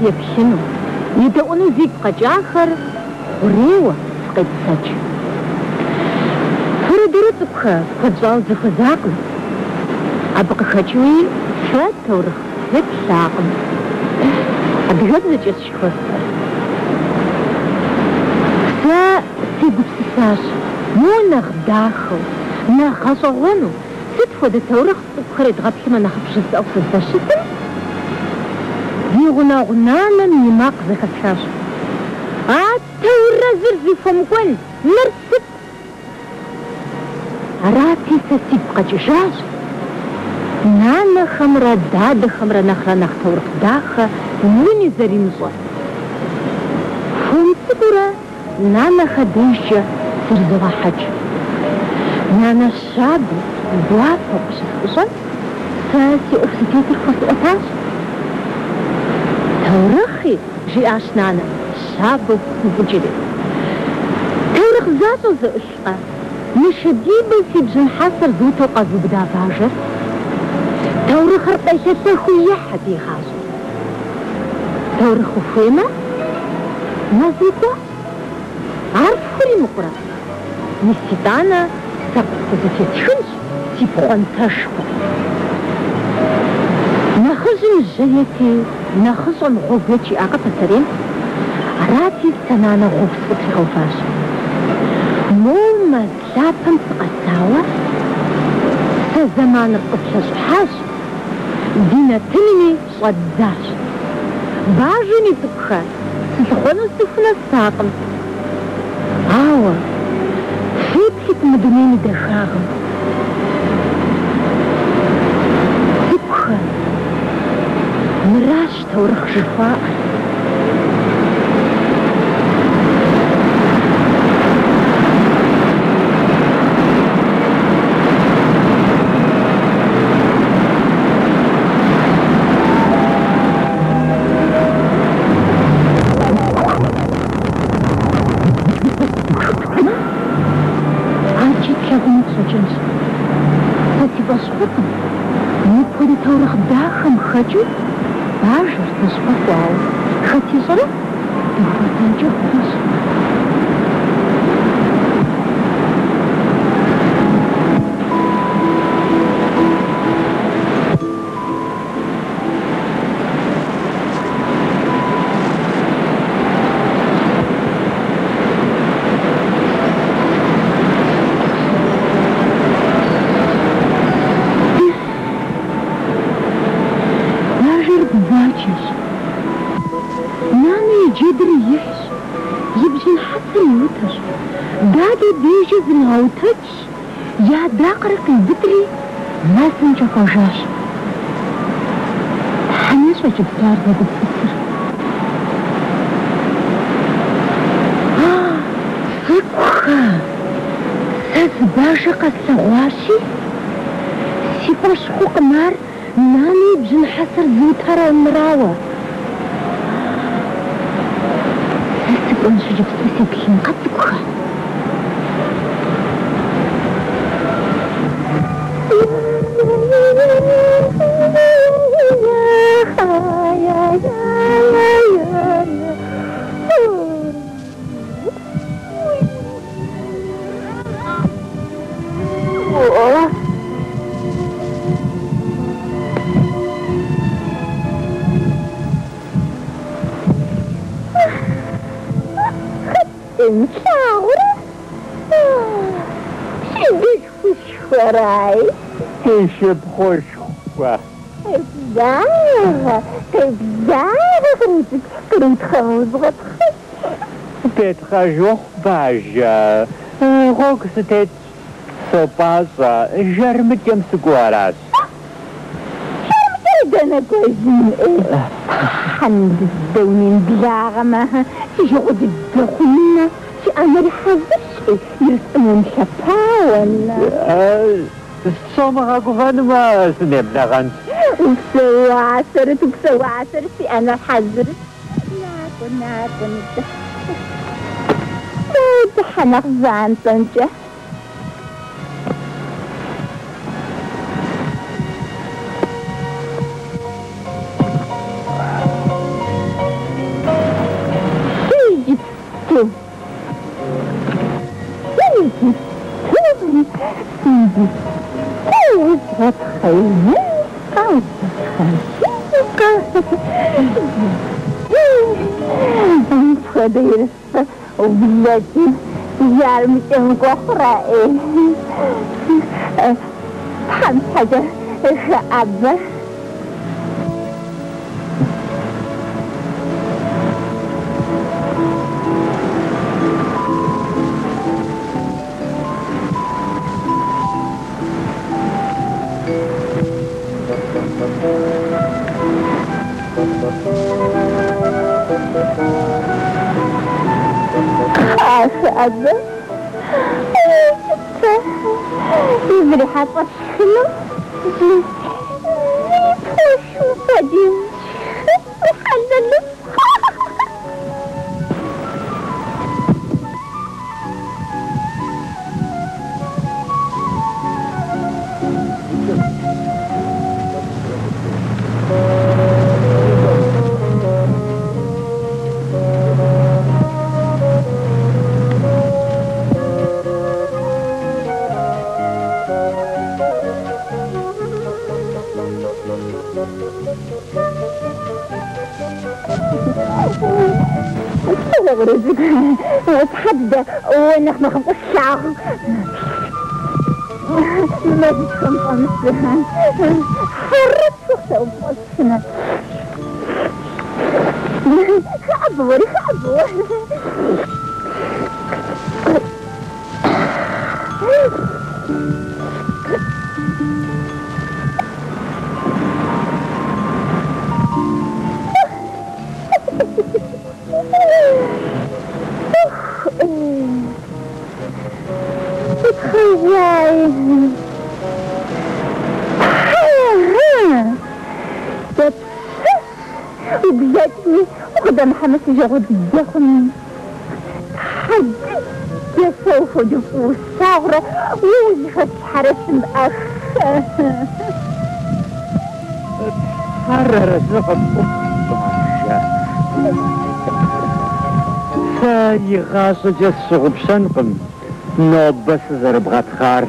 يبشنوا يدقونوا زيب قجاخر وريوة قد سج فردرتك قدزال زخزاقل أبقى خجوي فات تورخ هت ساقم أبغض زجس شخصر سا سيبو بسساش مو نخ داخل نخ صغنو ستفود تورخ خريد غبحما نخبش الزأفضل بشتن ديغنا غنانا نيماق زي خساش تورا زرزي فمقل مرسب راتي سسيب قجاج نانا خمرة داد خمرة نخرة نختورق داخة ويني زري مزور فمسكورة نانا خديجة سرزوا حج نانا الشاب بوافق شخصا ساسي أفسكيت الخصوصات تورخي جي عشنانا شاب وجدي تورخ ذاته زي إشقى نشديبا في بجن حاصر زوتو قذو بدا باجر تورخ رقيشة خويا حدي غاجر تورخ فيما نزيكو عارف خلي مقرأ نستانا سقط تفتشنش سيبقون تشكو نخزن الجيتي نخزن غوبتي أقط السرين راتي سنانا غوبس في خوفاش موما سلابن تقساوة سزمان القبشة شحاش دينا تلمي صداش باجني تبخى تخونو سفنا الساقم عاوة فيبكت مدنيني دخاغم تبخى مراش تورخ شفاء خجل باجر تصبح واو ختي صرف تفوتن جبس يا داقرق البدري ما سنجا فوجاش حنيش وجبتار ذا بالفكر فكخة سازباشق السغواشي سيباش خوق مار ناني بجن حسر زوتارا المراوة ساسبون شجبت سيبكين قد تكخة ايش بخوش Petra Baja, Roxetet, Sopasa, Germitem Seguaras. أنا كوزين حمد الدونين بلاغمها يجعد الدخلنا في أمر حزش يرسمون شفاونا الصومغة قفانما سنبلغن وكسوا عسرت في أنا حزرت ناكن تحنق زان تنجح فدير وبلاتي جارمتهم كفرائي حمد حاجة خابة أبدا يبري حاطة شنو يبوشو بدين وحللو اتحدى وانك ما خمس الشعر ما تتخمس نفسها حرت فوقها ومقصنا خعبوري تخيل وبيتني وقدام حمس جغد الدخن حد يسوف جفو الثغرة ويخد حرس الأخ حرر الزغب ثاني غاصة الصغب شنقم نوبس زرب غتخار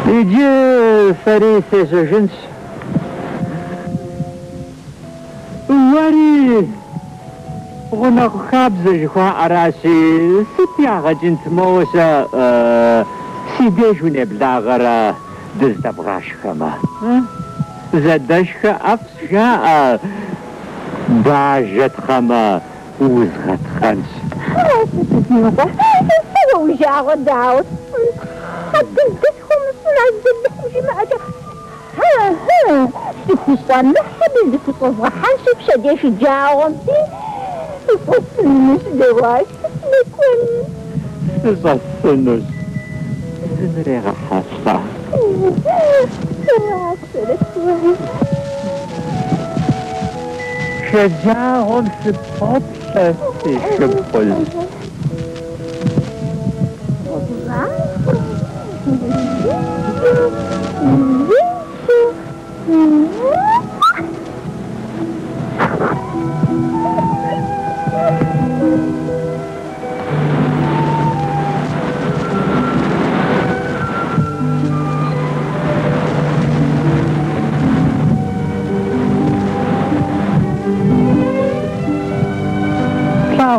يجي فريسة جنس واري غنق خابز جخوا عراسي سبياغة جنت موسى سيديجو نبلاغرة دزد بغاش خما زدشخ أفسشاء باجت خما وزغت خنس وجع ودعوت حد الدسخم نعزل لكم جماعة ها تخصان محب اللي تتصفحان شبشديش جاومتي تتصنس دواش لكم تتصنس زمريغ حصة شجاهم سبب في شبل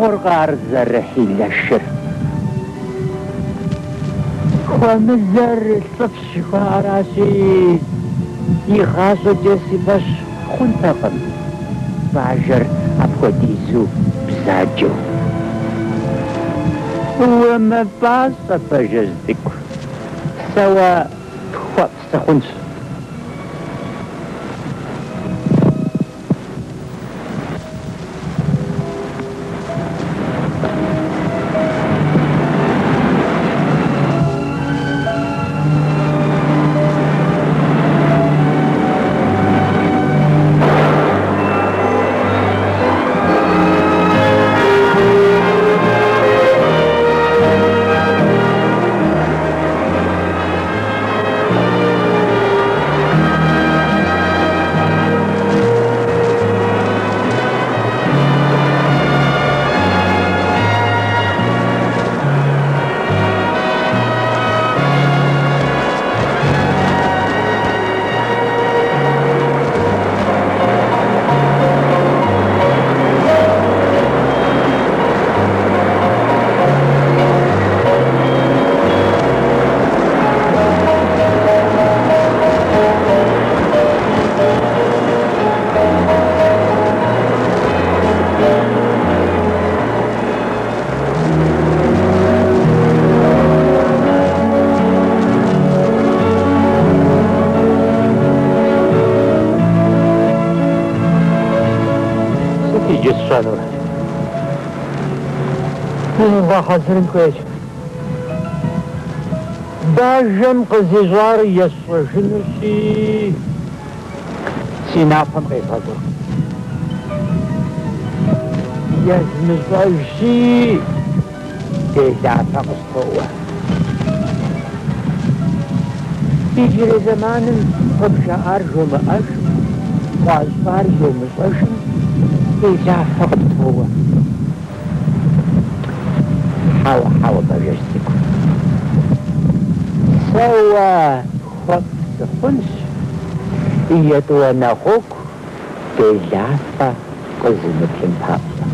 غرغار الزرحي للشر ومزر الصفش فاراسي игъащӀэ си бэщ хъунтэкъым. Бажэр апхуэдизу бзаджэу. Умыпӏащӏэ пэжэжь цӏыкӏу. Сэ уэ тхуэпс сыхъунщ. Хьэзырын хуейщ. Бажэм къызищӀар есщӀэжынущи, си напэм къегъэгур. Езмыщӏэжщи, делапэ къыстоуэ. Иджырей зэманым къыбжаӀар жумыӀэжым, къуащӀар йумыщӀэжым, делапэ къыптоуэ. Хьэуэ бажэжь цӏыкӏу. Сэ уэ тхуэпс сыхъунщ, етӀуанэ гъуэгу делапэ къызымыплъын папщӏэ.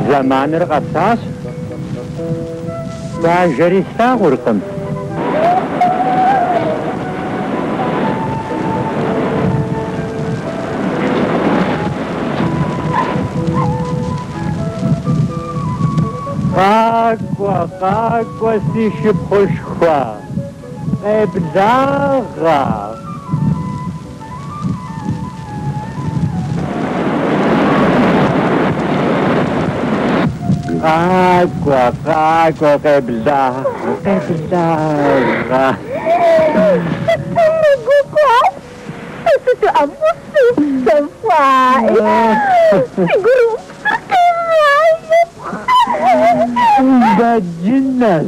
Zamanır kapsas, bajeri sağırkım. Kakwa sişip hoşkwa, ebzağa. Agua, quebrar. Ito ang puso sa fire. Siguro sa kamayo. Baginas.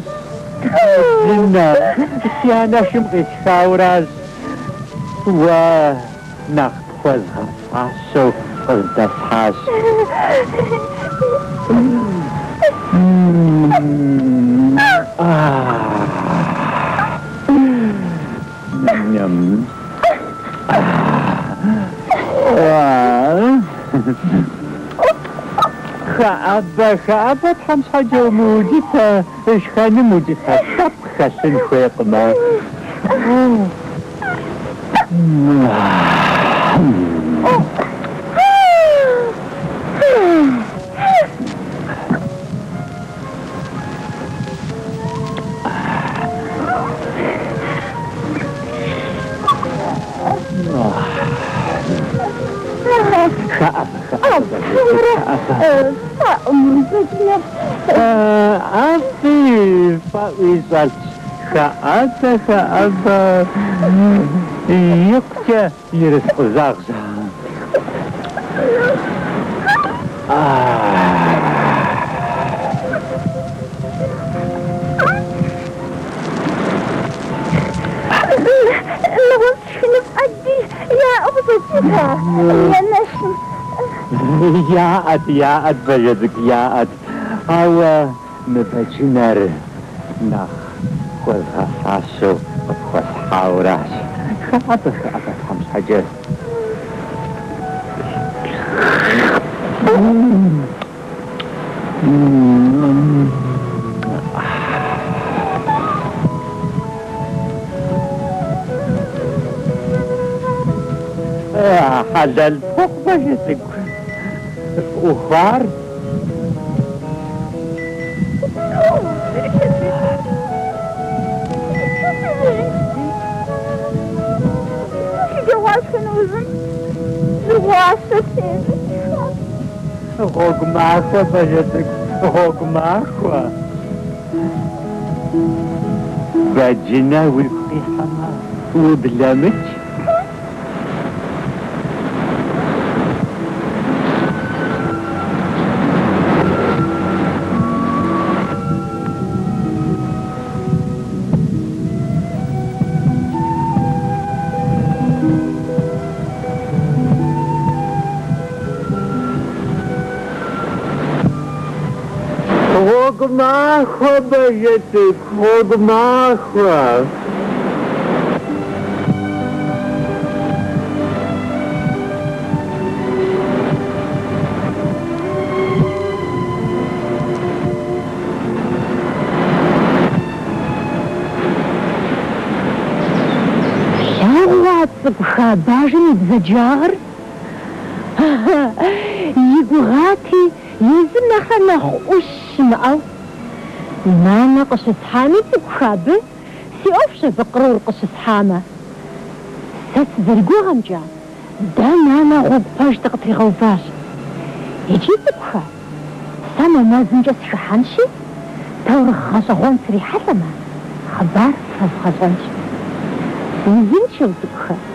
Siya siyempre sauras. Wa nakpwazha aso pagdafas. Yum. خابة تحمس حاجة موجودة إيش خاني موجودة طبخة سنخيق ما عفيف فإذا خاطة يكتى يرزق زغزة يا أد بجدك يا أد أو مبجنر نخ خذها فاسو وخذ حاوراس خاطر خمس حاجات هذا الفوق بجدك وخار غوق معخوة بجدك غوق معخوة بجنا ويبقي حما وبلامج غوق معخوة بجدك غوق معخوة بخاباجني بزجاغر يقغاتي يزن خنا خوش معه ما نقش سحامي بخابه سيوفش بقرور قش سحامة ست زرقوها مجا دا نانا غوب باش تقطي غوفاش يجي بخاب سما ما زنجس شحانشي تورخ خصغون سري حلمة خبار خصغونش يزين شو بخاب